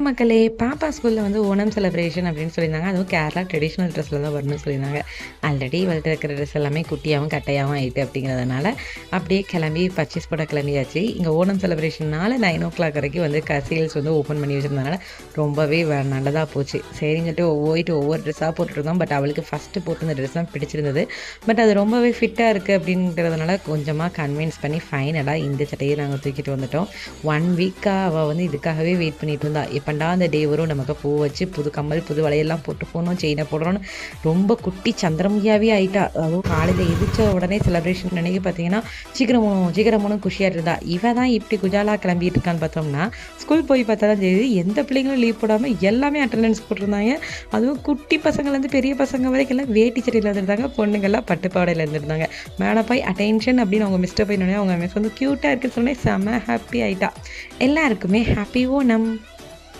மக்களே, பாப்பா ஸ்கூல்ல வந்து ஓணம் செலிப்ரேஷன் அப்படின்னு சொல்லியிருந்தாங்க. அதுவும் கேரளா ட்ரெடிஷ்னல் ட்ரெஸ்ல தான் வரணும்னு சொல்லியிருந்தாங்க. ஆல்ரெடி இவள்ட்ட இருக்கிற ட்ரெஸ் எல்லாமே குட்டியாவும், கட்டையாவும் ஆயிட்டு அப்படிங்கிறதுனால, அப்படியே கிளம்பி பர்ச்சேஸ் போட கிளம்பியாச்சு. இங்கே ஓணம் செலிப்ரேஷன்னால 9:00 வரைக்கும் வந்து சேல்ஸ் வந்து ஓப்பன் பண்ணி வச்சிருந்தனால, ரொம்பவே நல்லதா போச்சு. சரின்னு சொல்லிட்டு போயிட்டு ஒவ்வொரு ட்ரெஸ்ஸாக போட்டுருந்தோம். பட் அவளுக்கு ஃபஸ்ட்டு போட்டிருந்த ட்ரெஸ் தான் பிடிச்சிருந்தது. பட் அது ரொம்பவே ஃபிட்டாக இருக்குது அப்படிங்கிறதுனால கொஞ்சமாக கன்வின்ஸ் பண்ணி ஃபைனலாக இந்த சட்டையை நாங்கள் தூக்கிட்டு வந்துட்டோம். 1 வீக்காக அவள் வந்து இதுக்காகவே வெயிட் பண்ணிட்டு இருந்தா. எப்பண்டா அந்த டே வரும், நமக்கு பூ வச்சு புது கம்மல் புது வளையெல்லாம் போட்டு போகணும், செயினை போடணும்னு ரொம்ப குட்டி சந்திரமுகியாவே ஆயிட்டா. அதுவும் காலையில் எதிர்த்த உடனே செலிப்ரேஷன் நினைக்க பார்த்தீங்கன்னா சீக்கிரமும் குஷியாக இருந்தா. இவன் தான் இப்படி குஜாலா கிளம்பிட்டு இருக்கான்னு பார்த்தோம்னா, ஸ்கூல் போய் பார்த்தா தான் தெரியுது எந்த பிள்ளைங்களும் லீவ் போடாமல் எல்லாமே அட்டண்டன்ஸ் போட்டிருந்தாங்க. அதுவும் குட்டி பசங்கள்லேருந்து பெரிய பசங்க வரைக்கும் எல்லாம் வேட்டி சட்டையில் இருந்திருந்தாங்க, பொண்ணுங்கள்லாம் பட்டுப்பாடையில் இருந்திருந்தாங்க. மேலே போய் அட்டென்ஷன் அப்படின்னு அவங்க மிஸ்டர் போய் அவங்க மிஸ் வந்து க்யூட்டாக இருக்குன்னு சொன்னே செம்ம ஹாப்பி ஆகிட்டா. எல்லாருக்குமே ஹாப்பி ஓணம்.